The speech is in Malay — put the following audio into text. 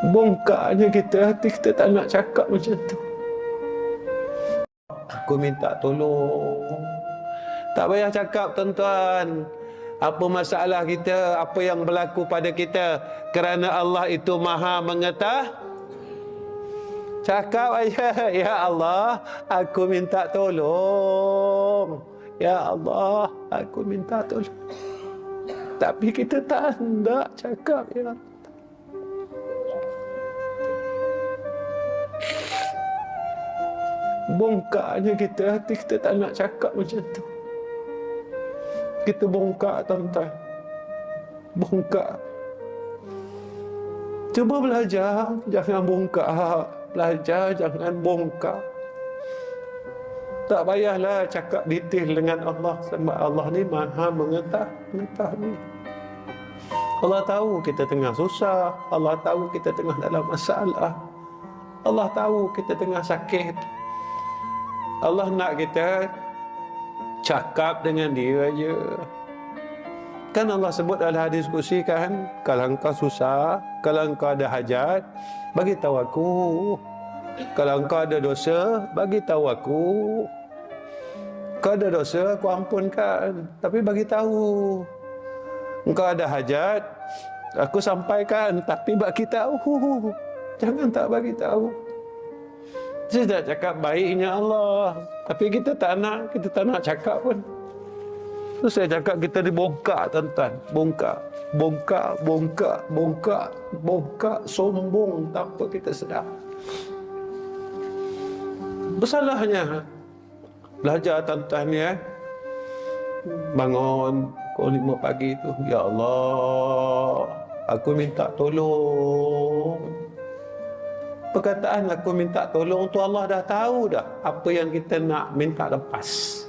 Bongkarnya kita, hati kita tak nak cakap macam tu. Aku minta tolong. Tak payah cakap tuan-tuan apa masalah kita, apa yang berlaku pada kita, kerana Allah itu maha mengetahui. Cakap aja, ya Allah, aku minta tolong. Ya Allah, aku minta tolong. Tapi kita tak hendak cakap, ya. Bongkarnya kita, hati kita tak nak cakap macam tu. Kita bongkar, tuan-tuan. Bongkar. Cuba belajar, jangan bongkar. Belajar, jangan bongkar. Tak payahlah cakap detail dengan Allah, sebab Allah ni maha mengetahui. Allah tahu kita tengah susah. Allah tahu kita tengah dalam masalah. Allah tahu kita tengah sakit. Allah nak kita cakap dengan dia aja. Kan Allah sebut dalam hadis kursi kan, kalau engkau susah, kalau engkau ada hajat, bagi tahu aku. Kalau engkau ada dosa, bagi tahu aku. Engkau ada dosa, aku ampunkan, tapi bagi tahu. Engkau ada hajat, aku sampaikan, tapi bagi tahu. Jangan tak bagi tahu. Saya tak cakap baiknya Allah, tapi kita tak nak cakap pun. Terus saya cakap kita dibongkar, tuan-tuan. Bongkar, sombong tanpa kita sedar. Bersalahnya belajar, tuan-tuan, ya. Bangun pukul 5 pagi tu, ya Allah, aku minta tolong. Perkataan aku minta tolong tu Allah dah tahu dah apa yang kita nak minta lepas.